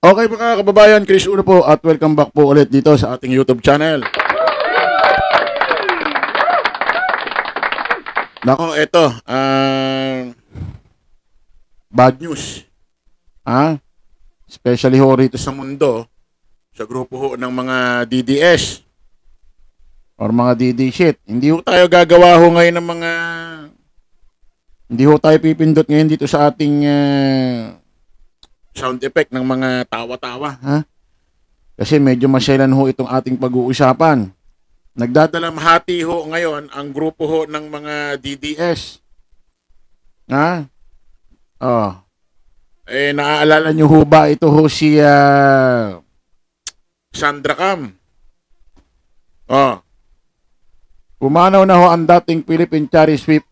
Okay mga kababayan, Chris Uno po at welcome back po ulit dito sa ating YouTube channel. Nako, eto, bad news. Especially ho rito sa mundo, sa grupo ho ng mga DDS or mga DD shit. Hindi ho tayo gagawa ho ngayon ng mga, hindi ho tayo pipindot ngayon dito sa ating sound effect ng mga tawa-tawa, Kasi medyo masyalan ho itong ating pag-uusapan. Nagdadalamhati ho ngayon ang grupo ho ng mga DDS. Naaalala nyo ho ba ito ho si Sandra Cam? Pumanaw na ho ang dating Philippine Charity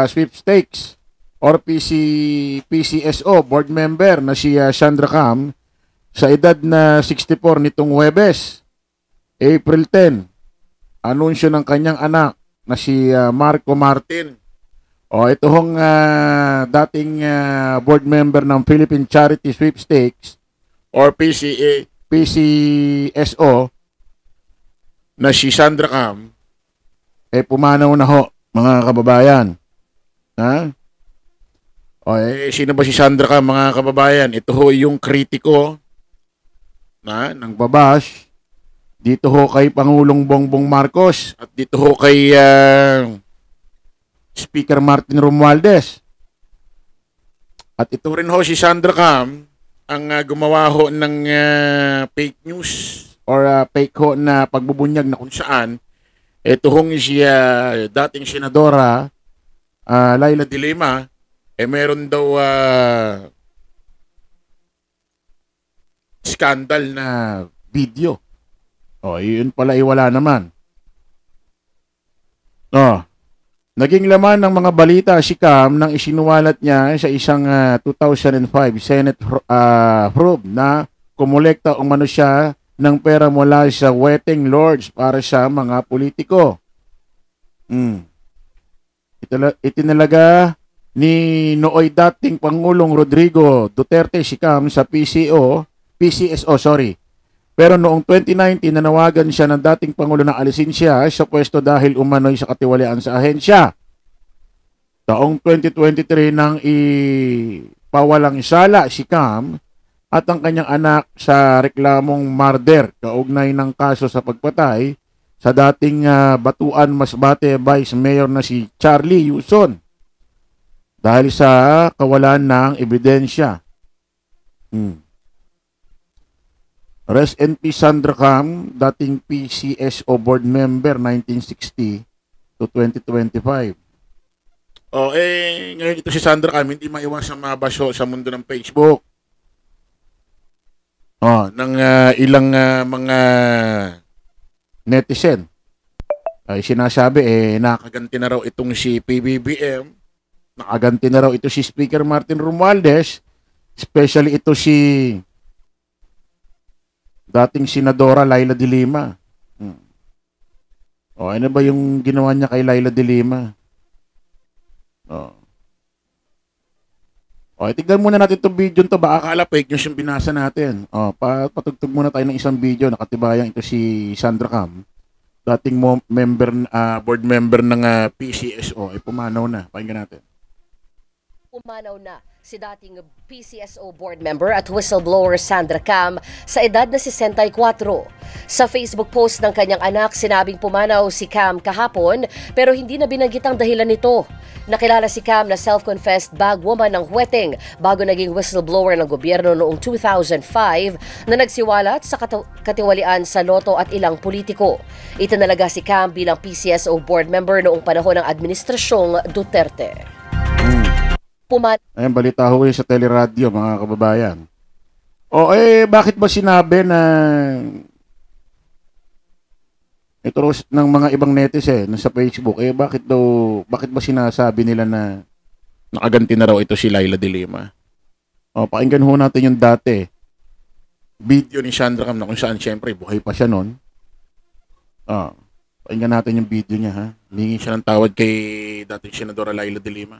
Sweepstakes or PCSO board member na si Sandra Cam sa edad na 64 nitong Huwebes, April 10. Anunsyo ng kanyang anak na si Marco Martin. Ito hong dating board member ng Philippine Charity Sweepstakes or PCSO na si Sandra Cam pumanaw na ho, mga kababayan. Sino ba si Sandra Cam, mga kababayan? Ito ho yung kritiko ng babash dito ho kay Pangulong Bongbong Marcos at dito ho kay Speaker Martin Romualdez. At ito rin ho si Sandra Cam ang gumawa ho ng fake news or fake ho na pagbubunyag na kung saan ito hong si dating senadora Laila de Lima meron daw scandal na video. Yun pala wala naman. Naging laman ng mga balita si Cam nang isinuwalat niya sa isang 2005 Senate probe na kumolekta umano siya ng pera mula sa wedding lords para sa mga politiko. Itinalaga ni nooy dating Pangulong Rodrigo Duterte si Cam sa PCSO. Pero noong 2019 nanawagan siya ng dating Pangulo na alisin siya sa pwesto dahil umano'y sa katiwalian sa ahensya. Taong 2023 nang ipawalang sala si Cam at ang kanyang anak sa reklamong murder kaugnay ng kaso sa pagpatay sa dating Batuan Masbate Vice Mayor na si Charlie Yuson dahil sa kawalan ng ebidensya. Rest in peace Sandra Cam, dating PCSO board member 1960 to 2025. Ngayon ito si Sandra Cam, hindi maiwasang mabaso sa mundo ng Facebook. Ng ilang mga netizen. Ay sinasabi nakaganti na raw itong si PBBM, nakaganti na raw ito si Speaker Martin Romualdez, especially ito si dating Senadora Laila de Lima. Ano ba yung ginawa niya kay Laila de Lima? Tignan muna natin itong video to. Baka akala fake news yung binasa natin. Patugtog muna tayo ng isang video. Nakatibayang ito si Sandra Cam, dating board member ng PCSO. Pumanaw na. Pakinggan natin. Pumanaw na si dating PCSO board member at whistleblower Sandra Cam sa edad na 64. Sa Facebook post ng kanyang anak, sinabing pumanaw si Cam kahapon pero hindi na binanggit ang dahilan nito. Nakilala si Cam na self-confessed bagwoman ng Huweteng bago naging whistleblower ng gobyerno noong 2005 na nagsiwalat sa katiwalian sa loto at ilang politiko. Itinalaga si Cam bilang PCSO board member noong panahon ng administrasyong Duterte. Ayan, balita ho sa teleradyo, mga kababayan. Bakit ba sinabi na ito ng mga ibang netizen sa Facebook, bakit ba sinasabi nila na nakaganti na raw ito si Laila de Lima? Pakinggan ho natin yung dati video ni Sandra Cam na kung saan siyempre buhay pa siya noon. Pakinggan natin yung video niya, Hihingi siya ng tawad kay dating Senadora Laila de Lima.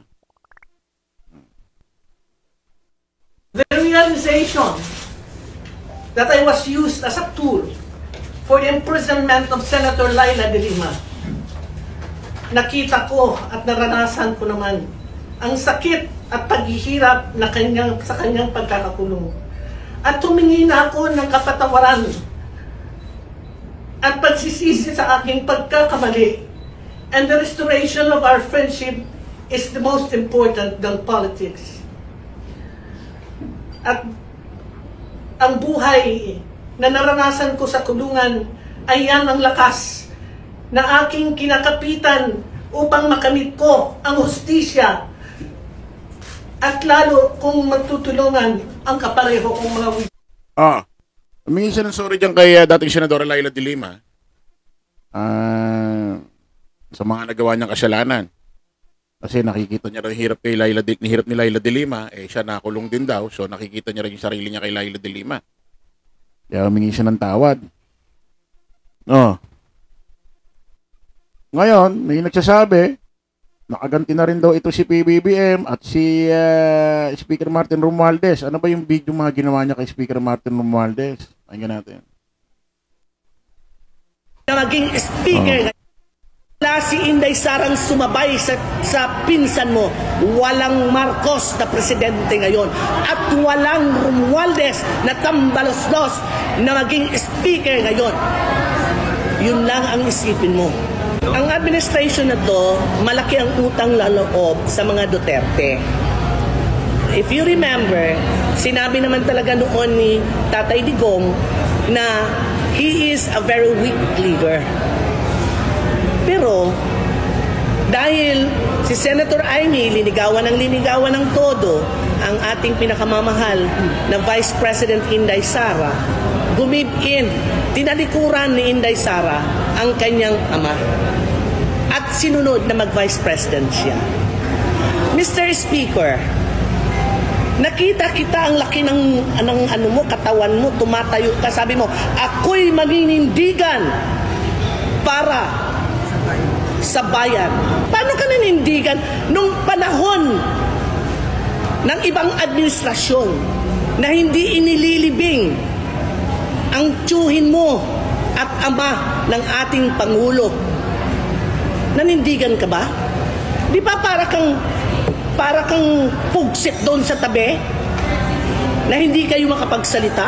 The realization that I was used as a tool for the imprisonment of Senator Laila de Lima. Nakita ko at naranasan ko naman ang sakit at paghihirap na sa kanyang pagkakakulong. At tumingi na ako ng kapatawaran at pagsisisi sa aking pagkakamali. And the restoration of our friendship is the most important than politics. At ang buhay na naranasan ko sa kulungan ay yan ang lakas na aking kinakapitan upang makamit ko ang hustisya at lalo kung magtutulungan ang kapareho kong mga humingi siya ng sorry dyan kay dating Senadora Laila de Lima sa mga nagawa niyang kasalanan. Kasi nakikita niya rin hirap kay hirap ni Laila de Lima, siya nakulong din daw, so nakikita niya rin yung sarili niya kay Laila de Lima. Kaya humingi siya ng tawad. Ngayon, may nagsasabi, nakaganti na rin daw ito si PBBM at si Speaker Martin Romualdez. Ano ba yung video mga ginawa niya kay Speaker Martin Romualdez? Pakinggan natin. Naging speaker, wala si Inday Sarang sumabay sa pinsan mo. Walang Marcos na presidente ngayon. At walang Romualdez na tambalos-los na maging speaker ngayon. Yun lang ang isipin mo. Ang administration na to, malaki ang utang loob sa mga Duterte. If you remember, sinabi naman talaga noon ni Tatay Digong na he is a very weak leader. Pero, dahil si Senator Amy linigawan ng todo ang ating pinakamamahal na Vice President Inday Sara, gumib-in, tinalikuran ni Inday Sara ang kanyang ama. At sinunod na mag-Vice President siya. Mr. Speaker, nakita kita ang laki ng ano mo, katawan mo, tumatayo ka, sabi mo, ako'y maninindigan para sa bayan. Paano ka nanindigan nung panahon ng ibang administrasyon na hindi inililibing ang tiyuhin mo at ama ng ating Pangulo? Nanindigan ka ba? Di ba para kang pugsit doon sa tabi na hindi kayo makapagsalita?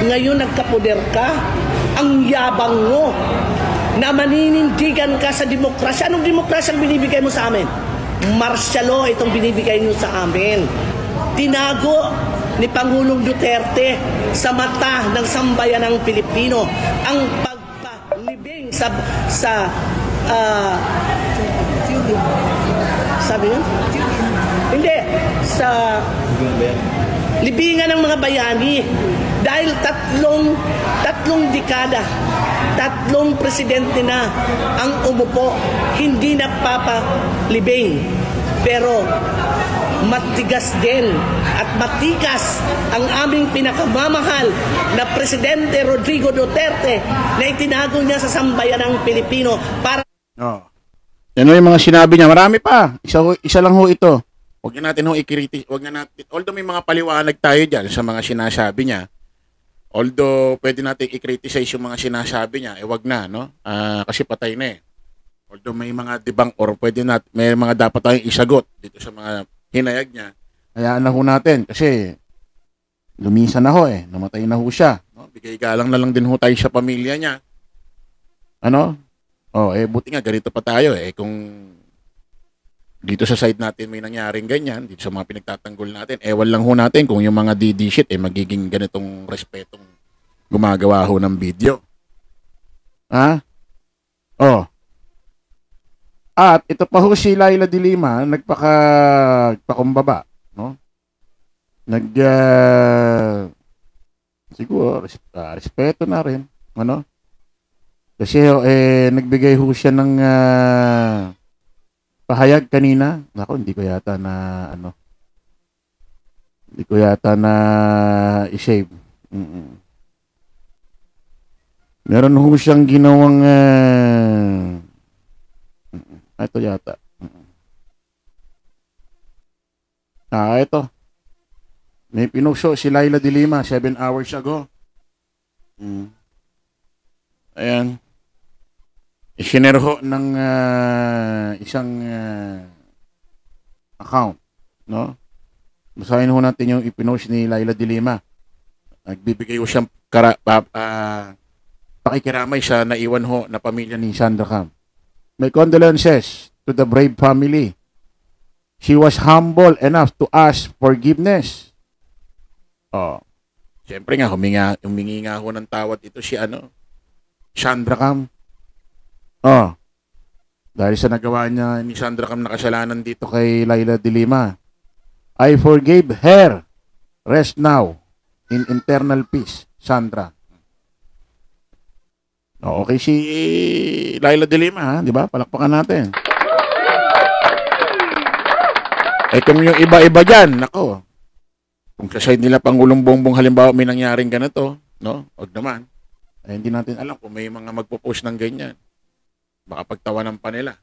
Ngayon nagkapoder ka, ang yabang mo na maninindigan ka sa demokrasya. Anong demokrasya ang binibigay mo sa amin? Martial law itong binibigay nyo sa amin. Tinago ni Pangulong Duterte sa mata ng sambayan ng Pilipino ang pagpalibing sabi yun? Hindi. Sa libingan ng mga bayani. Dahil tatlong dekada, tatlong presidente na ang umupo, hindi napapalibing. Pero matigas din at matikas ang aming pinakamamahal na Presidente Rodrigo Duterte na itinago niya sa sambayan ng Pilipino para... Ano yung mga sinabi niya? Marami pa. Isa lang ho ito. Huwag na natin ho i-critic. Huwag na natin. Although may mga paliwanag tayo dyan sa mga sinasabi niya. Although pwede natin i-criticize yung mga sinasabi niya, wag na, no? Kasi patay na eh. Although may mga debunk or may mga dapat tayong isagot dito sa mga hinayag niya. Hayaan na ho natin kasi lumisan na ho eh. Namatay na ho siya. No? Bigay galang na lang din ho tayo sa pamilya niya. Ano? Buti nga, ganito pa tayo eh. Kung dito sa side natin may nangyaring ganyan, dito sa mga pinagtatanggol natin, ewan lang ho natin kung yung mga DD shit magiging ganitong respetong gumagawa ho ng video. Ha? At ito pa ho si Laila de Lima, nagpakumbaba, no? Siguro, respeto na rin, ano? Kasi nagbigay ho siya ng pahayag kanina. Nako, hindi ko yata na i-save. Meron ho siyang ginawang ito yata. Ito. May pinusyo si Laila de Lima 7 hours ago. Ayan. Isinare ho ng isang account, no? Basahin ho natin yung ipinost ni Laila de Lima. Nagbibigay ho siyang pakikiramay sa naiwan ho na pamilya ni Sandra Cam. My condolences to the brave family. She was humble enough to ask forgiveness. Oh. Siyempre nga, humingi nga ho ng tawad ito si Sandra Cam. Oh. Dahil sa nagawa niya ni Sandra Cam na kasalanan dito kay Laila de Lima. I forgave her. Rest now in eternal peace, Sandra. Oh, okay si Laila de Lima, ha? Di ba? Palakpakan natin. Eh kung yung iba-iba dyan, nako. Kung sa side nila Pangulong Bongbong halimbawa may nangyaring ganito, no? Wag naman. Eh, hindi natin alam kung may mga magpo-post ng ganyan. Baka pagtawanan pa nila.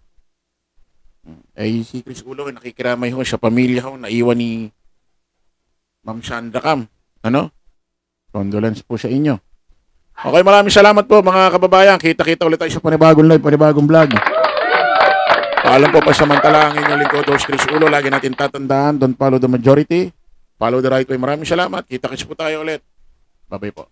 Eh, si Chris Ulo, nakikiramay ho sa pamilya ho, naiwan ni Ma'am Sandra Cam. Ano? Condolence po sa inyo. Okay, maraming salamat po mga kababayan. Kita-kita ulit tayo sa panibagong live, panibagong vlog. Paalam po pa samantala ang inyong lingkod, Host Chris Ulo. Lagi natin tatandaan, don't follow the majority. Follow the right way. Maraming salamat. Kita-kits po tayo ulit. Bye-bye po.